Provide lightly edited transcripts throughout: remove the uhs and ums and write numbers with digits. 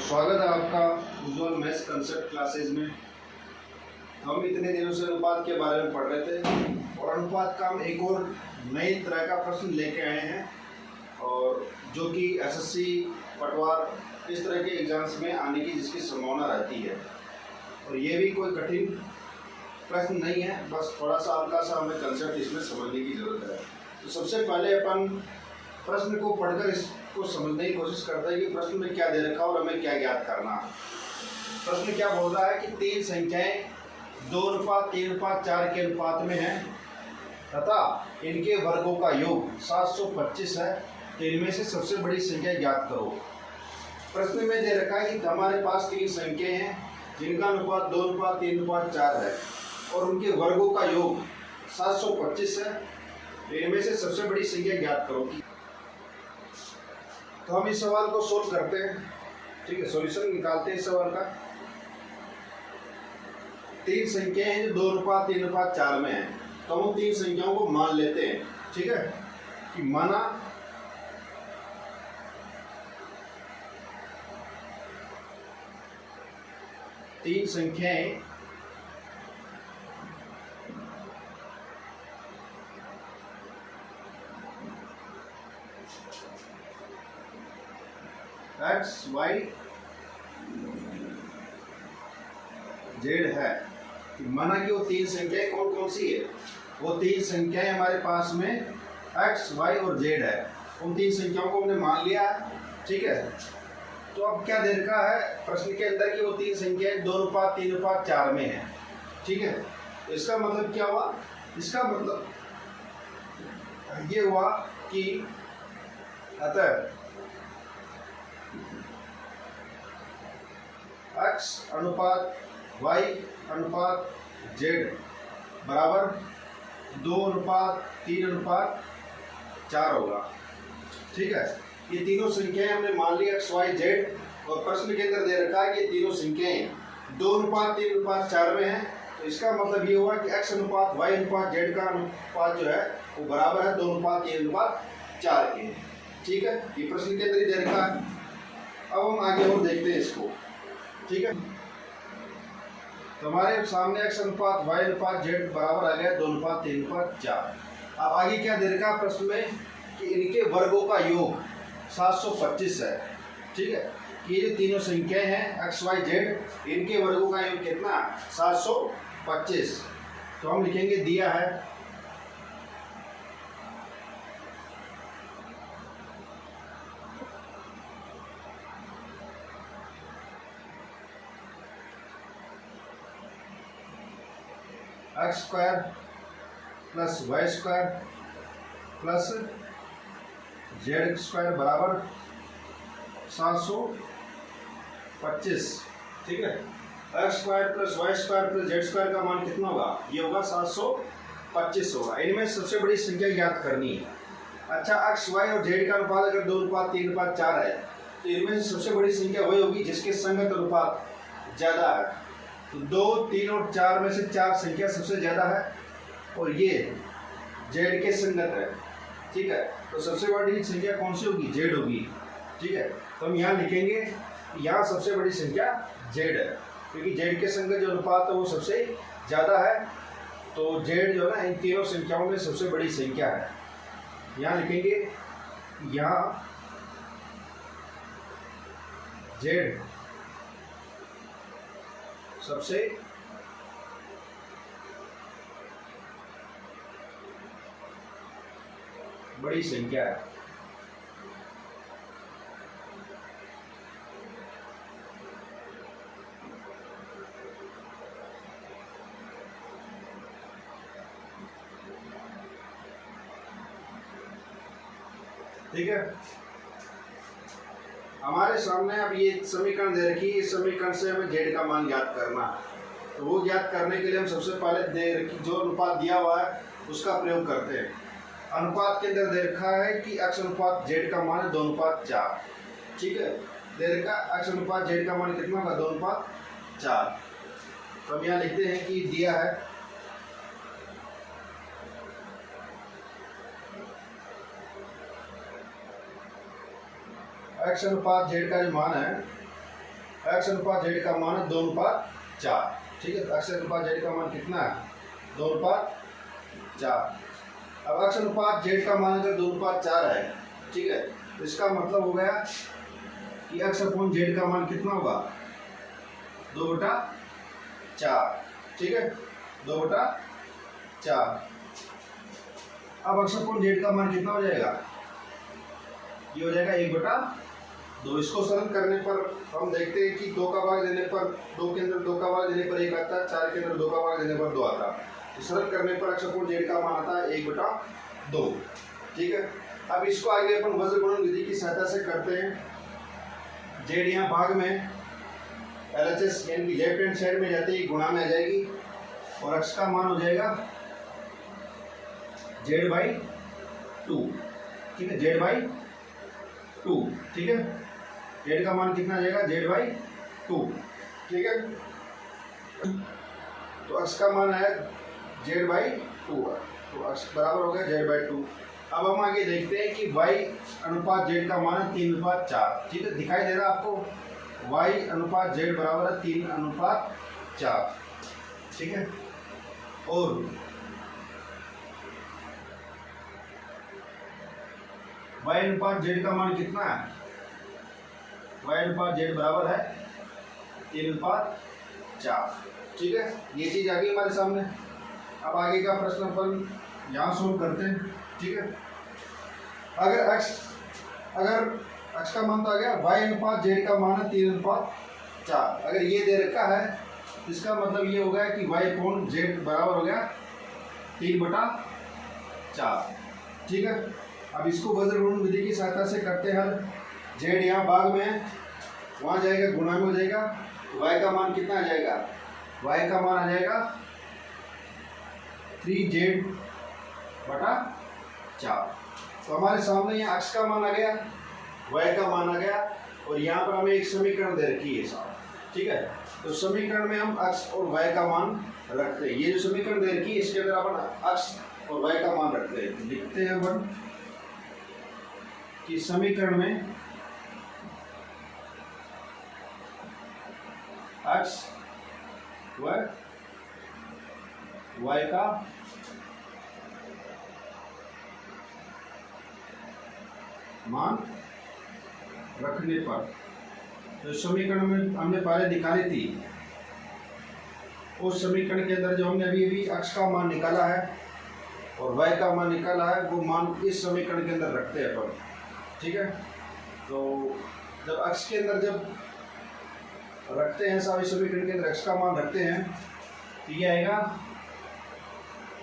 स्वागत है आपका उज्ज्वल मैथ्स कंसेप्ट क्लासेज में। हम इतने दिनों से अनुपात के बारे में पढ़ रहे थे और अनुपात का हम एक और नई तरह का प्रश्न लेके आए हैं और जो कि एसएससी पटवार इस तरह के एग्जाम्स में आने की जिसकी संभावना रहती है। और ये भी कोई कठिन प्रश्न नहीं है, बस थोड़ा सा हल्का सा हमें कंसेप्ट इसमें समझने की ज़रूरत है। तो सबसे पहले अपन प्रश्न को पढ़कर इसको समझने की कोशिश करते हैं कि प्रश्न में क्या दे रखा है और हमें क्या ज्ञात करना है। प्रश्न क्या बोल रहा है कि तीन संख्याएं 2:3:4 के अनुपात में हैं तथा इनके वर्गों का योग 725 है, तो इनमें से सबसे बड़ी संख्या ज्ञात करो। प्रश्न में दे रखा है कि हमारे पास तीन संख्याएं हैं जिनका अनुपात 2:3:4 है और उनके वर्गों का योग 725 है, तो इनमें से सबसे बड़ी संख्या ज्ञात करो। तो हम इस सवाल को सोल्व करते हैं, ठीक है, सॉल्यूशन निकालते हैं इस सवाल का। तीन संख्याएं हैं जो 2:3:4 में है, तो हम तीन संख्याओं को मान लेते हैं, ठीक है, कि माना तीन संख्याएं x, y, z है। माना कि वो तीन संख्याएं कौन कौन सी है, वो तीन संख्याएं हमारे पास में x, y और z है। उन तीन संख्याओं को हमने मान लिया है, ठीक है। तो अब क्या दे रखा है प्रश्न के अंदर कि वो तीन संख्याएं 2:3:4 में है, ठीक है। तो इसका मतलब क्या हुआ, इसका मतलब ये हुआ कि अतः x अनुपात y अनुपात z बराबर 2:3:4 होगा, ठीक है। ये तीनों संख्याएं हमने मान ली x, y, z और प्रश्न के अंदर दे रखा है कि ये तीनों संख्याएं 2:3:4 में हैं, तो इसका मतलब ये हुआ कि x अनुपात y अनुपात z का अनुपात जो है वो बराबर है 2:3:4 के, ठीक है। ये प्रश्न के अंदर ही दे रखा है। अब हम आगे और देखते हैं इसको, ठीक है। तो हमारे सामने x अनुपात y अनुपात z बराबर आ गया 2:3:4। अब आगे क्या दे रखा है प्रश्न में कि इनके वर्गों का योग 725 है, ठीक है। ये जो तीनों संख्याएं हैं x, y, z, इनके वर्गों का योग कितना 725। तो हम लिखेंगे दिया है x square plus y square plus z square बराबर 725, ठीक है। X square plus y square plus z square का मान कितना होगा, ये होगा 725 होगा। इनमें सबसे बड़ी संख्या ज्ञात करनी है। अच्छा, एक्स वाई और जेड का अनुपात अगर 2:3:4 है, तो इनमें से सबसे बड़ी संख्या वही होगी जिसके संगत अनुपात ज़्यादा है। तो 2, 3 और 4 में से 4 संख्या सबसे ज़्यादा है और ये जेड के संगत है, ठीक है। तो सबसे बड़ी संख्या कौन सी होगी, जेड होगी, ठीक है। तो हम यहाँ लिखेंगे यहाँ सबसे बड़ी संख्या जेड है, क्योंकि जेड के संगत जो अनुपात है वो सबसे ज़्यादा है। तो जेड जो है ना इन तीनों संख्याओं में सबसे बड़ी संख्या है। यहाँ लिखेंगे यहाँ जेड सबसे बड़ी संख्या है, ठीक है। हमारे सामने अब ये समीकरण दे रखी है, इस समीकरण से हमें जेड का मान ज्ञात करना है। तो वो ज्ञात करने के लिए हम सबसे पहले दे रखी जो अनुपात दिया हुआ है उसका प्रयोग करते हैं। अनुपात के अंदर दे रखा है कि x अनुपात जेड का मान है 2:4, ठीक है। दे रखा x अनुपात जेड का मान कितना होगा 2:4। तो हम यहाँ लिखते हैं कि दिया है x अनुपात z का जो मान है x अनुपात z का मान है 2:4। ठीक है, x अनुपात z का मान कितना है? 2:4। अब x अनुपात z का मान अगर 2:4 है, ठीक है, तो इसका मतलब हो गया कि x/z का मान कितना होगा? 2/4। ठीक है, 2/4। अब x/z का मान कितना हो जाएगा? ये हो जाएगा 1/2। इसको सरल करने पर हम देखते हैं कि 2 का भाग देने पर 2 के अंदर 2 का भाग देने पर 1 आता है, 4 के अंदर 2 का भाग देने पर 2 आता है। तो सरल करने पर x/z का मान आता है 1/2। ठीक है, अब इसको आगे अपन वज्र गुणन विधि की सहायता से करते हैं। z यहाँ भाग में LHS यानी कि लेफ्ट हैंड साइड में जाते ही गुणा में आ जाएगी और x का मान हो जाएगा z/2। ठीक है, z/2। ठीक है, z का मान कितना आ जाएगा? z/2। ठीक है, तो x का मान है z/2, तो x बराबर हो गया z/2। अब हम आगे देखते हैं कि y अनुपात z का मान है 3:4। ठीक है, दिखाई दे रहा है आपको? y अनुपात z बराबर है 3:4। ठीक है, और y अनुपात z का मान कितना है? y अनुपात z बराबर है 3:4। ठीक है, ये चीज आ गई हमारे सामने। अब आगे का प्रश्न अपन यहाँ सोल्व करते हैं। ठीक है, अगर x का मान तो आ गया, y अनुपात z का मान है 3:4। अगर ये दे रखा है, इसका मतलब ये हो गया कि y/z बराबर हो गया 3/4। ठीक है, अब इसको वज्र गुणन विधि की सहायता से करते हैं हल। z यहाँ भाग में है, वहाँ जाएगा गुणा में हो जाएगा, y का मान कितना आ जाएगा? y का मान आ जाएगा 3z/4। तो हमारे सामने यहाँ x का मान आ गया, y का मान आ गया, और यहाँ पर हमें एक समीकरण दे रखी है साहब। ठीक है, तो समीकरण में हम x और y का मान रखते हैं। ये जो समीकरण दे रखी है इसके अंदर अपन x और y का मान रखते हैं। लिखते हैं अपन कि समीकरण में x व y का मान रखने पर, तो समीकरण में हमने पहले निकाली थी, उस समीकरण के अंदर जो हमने अभी x का मान निकाला है और y का मान निकाला है, वो मान इस समीकरण के अंदर रखते हैं अपन। ठीक है, तो जब x के अंदर जब रखते हैं, सारे समीकरण के अंदर x का मान रखते हैं, तो ये आएगा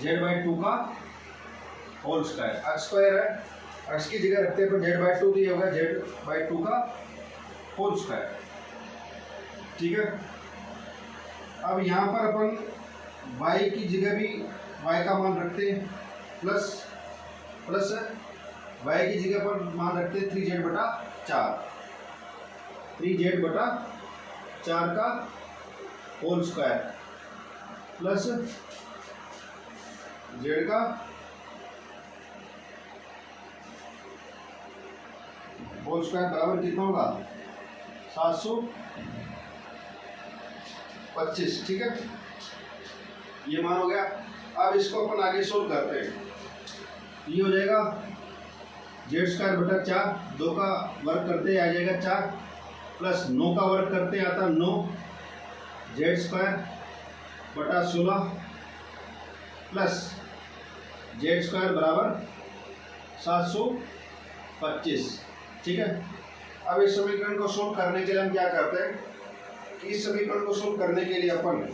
z/2 का होल स्क्वायर। x स्क्वायर है, x की जगह रखते हैं पर z/2, तो ये होगा z/2 का होल स्क्वायर। ठीक है, अब यहाँ पर अपन y की जगह भी y का मान रखते हैं, प्लस y की जगह पर मान रखते हैं 3z/4। 3z/4 का होल स्क्वायर प्लस z का होल स्क्वायर बराबर कितना होगा? 725। ठीक है, ये मान हो गया। अब इसको अपन आगे सोल्व करते हैं। ये हो जाएगा z²/4, 2 का वर्ग करते आ जाएगा 4, प्लस 9 का वर्ग करते आता 9, z²/16 प्लस z² बराबर 725। ठीक है, अब इस समीकरण को सोल्व करने के लिए हम क्या करते हैं कि इस समीकरण को सोल्व करने के लिए अपन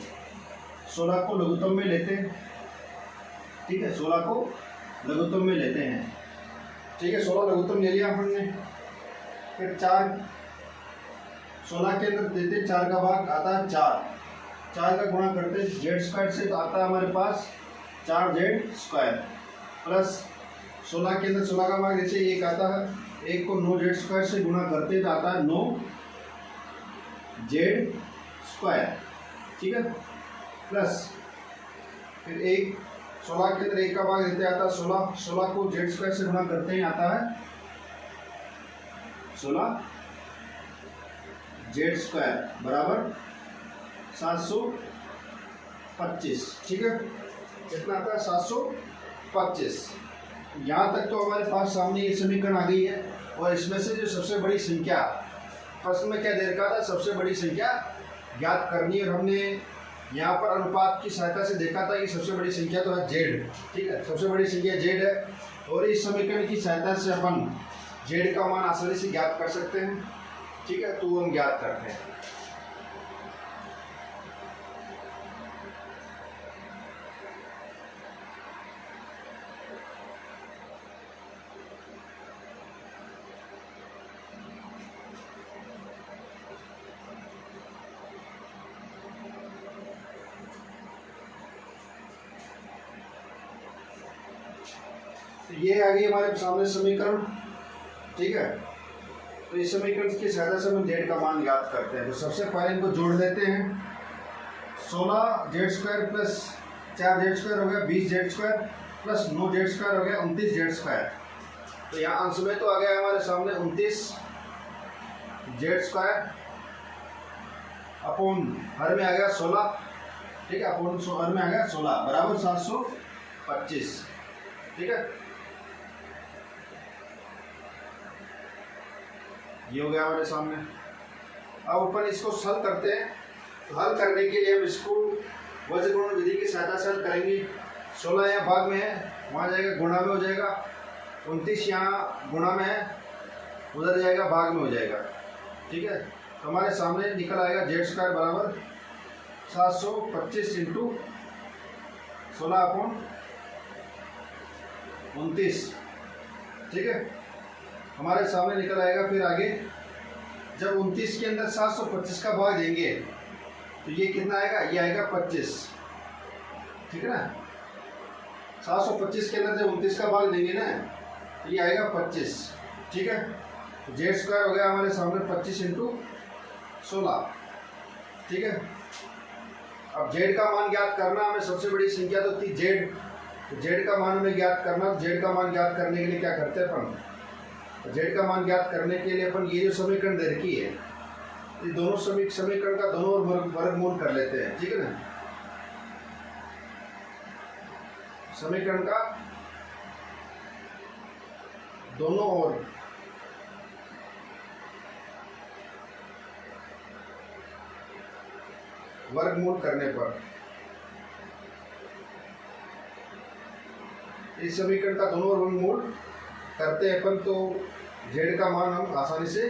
16 को लघुत्तम में लेते हैं। ठीक है, 16 को लघुत्तम में लेते हैं। ठीक है, 16 लघुत्तम ले लिया अपन ने, फिर 4 16 के अंदर देते 4 का भाग आता है 4 का गुणा करते z² से, तो आता है हमारे पास 4z² प्लस 16 के अंदर 16 का भाग जैसे 1 आता है, 1 को 9z² से गुणा करते तो आता है 9z²। ठीक है, प्लस फिर 16 के अंदर 1 का भाग देते आता है 16 को z² से गुणा करते ही आता है 16 जेड स्क्वायर बराबर 725। ठीक है, कितना आता है 725। यहाँ तक तो हमारे पास सामने ये समीकरण आ गई है। और इसमें से जो सबसे बड़ी संख्या, प्रश्न में क्या दे रखा था, सबसे बड़ी संख्या ज्ञात करनी है। और हमने यहाँ पर अनुपात की सहायता से देखा था कि सबसे बड़ी संख्या तो है जेड। ठीक है, सबसे बड़ी संख्या जेड है और इस समीकरण की सहायता से अपन जेड का मान आसानी से ज्ञात कर सकते हैं। ठीक है, तो हम ज्ञात करते हैं। ये आ गई हमारे सामने समीकरण। ठीक है, तो इस समीकरण की सहायता से हम जेड का मान ज्ञात करते हैं। तो सबसे पहले इनको जोड़ देते हैं। 16 Z square plus 4 Z square हो गया 20 Z square plus 9 Z square हो गया 29 जेड स्क्वायर। तो यहाँ अंश में तो आ गया हमारे सामने 29 जेड स्क्वायर अपॉन हर में आ गया 16। ठीक है, अपॉन हर में आ गया 16 बराबर 725। ठीक है, ये हो गया हमारे सामने। अब अपन इसको हल करते हैं। तो हल करने के लिए हम इसको वज्रगुणन विधि की सहायता से हल करेंगे। 16 यहाँ भाग में है, वहाँ जाएगा गुणा में हो जाएगा। 29 यहाँ गुणा में है, उधर जाएगा भाग में हो जाएगा। ठीक है, तो हमारे सामने निकल आएगा जेड स्क्वायर बराबर 725 इंटू 16 अपॉन 29। ठीक है, हमारे सामने निकल आएगा। फिर आगे जब 29 के अंदर 725 का भाग देंगे तो ये कितना आएगा, ये आएगा 25। ठीक है ना, 725 के अंदर जब 29 का भाग देंगे ना तो ये आएगा 25। ठीक है, तो जेड स्क्वायर हो गया हमारे सामने 25 इंटू 16। ठीक है, अब जेड का मान ज्ञात करना, हमें सबसे बड़ी संख्या तो थी जेड। तो जेड का मान हमें ज्ञात करना। जेड का मान ज्ञात करने के लिए क्या करते हैं अपन, जेड का मान ज्ञात करने के लिए अपन ये जो समीकरण दे रखी है, ये दोनों समीकरण का दोनों ओर वर्गमूल कर लेते हैं। ठीक है ना, समीकरण का दोनों ओर वर्गमूल करने पर इस समीकरण का दोनों ओर वर्गमूल करते हैं अपन, तो जेड का मान हम आसानी से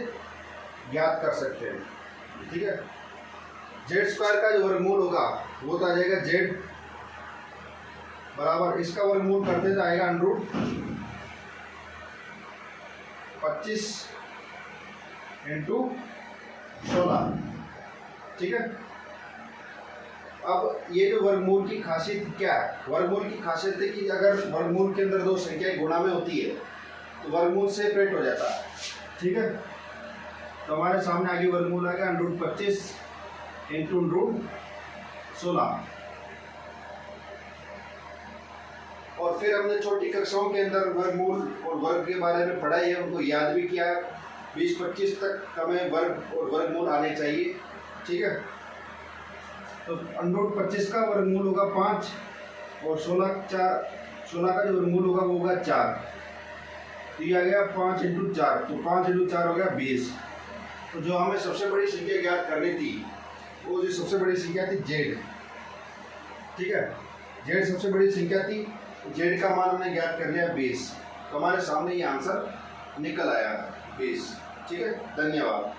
ज्ञात कर सकते हैं। ठीक है, जेड स्क्वायर का जो वर्गमूल होगा वो तो आ जाएगा जेड बराबर, इसका वर्गमूल करते तो आएगा √ 25 इंटू 16। ठीक है, अब ये जो वर्गमूल की खासियत क्या है, वर्गमूल की खासियत है कि अगर वर्गमूल के अंदर दो संख्याएं गुणा में होती है तो वर्गमूल सेपरेट हो जाता है। ठीक है, तो हमारे सामने आगे वर्गमूल आ गया √ 25 इंटू √ 16। और फिर हमने छोटी कक्षाओं के अंदर वर्गमूल और वर्ग के बारे में पढ़ा है, उनको याद भी किया। 20-25 तक हमें वर्ग और वर्गमूल आने चाहिए। ठीक है, तो √ 25 का वर्गमूल होगा 5 और 16 का जो वर्गमूल होगा वो होगा 4। तो ये आ गया 5 इंटू 4, तो 5 इंटू 4 हो गया 20। तो जो हमें सबसे बड़ी संख्या ज्ञात करनी थी, वो जो सबसे बड़ी संख्या थी जेड। ठीक है, जेड सबसे बड़ी संख्या थी, जेड का मान हमने ज्ञात कर लिया 20। तो हमारे सामने ये आंसर निकल आया 20। ठीक है, धन्यवाद।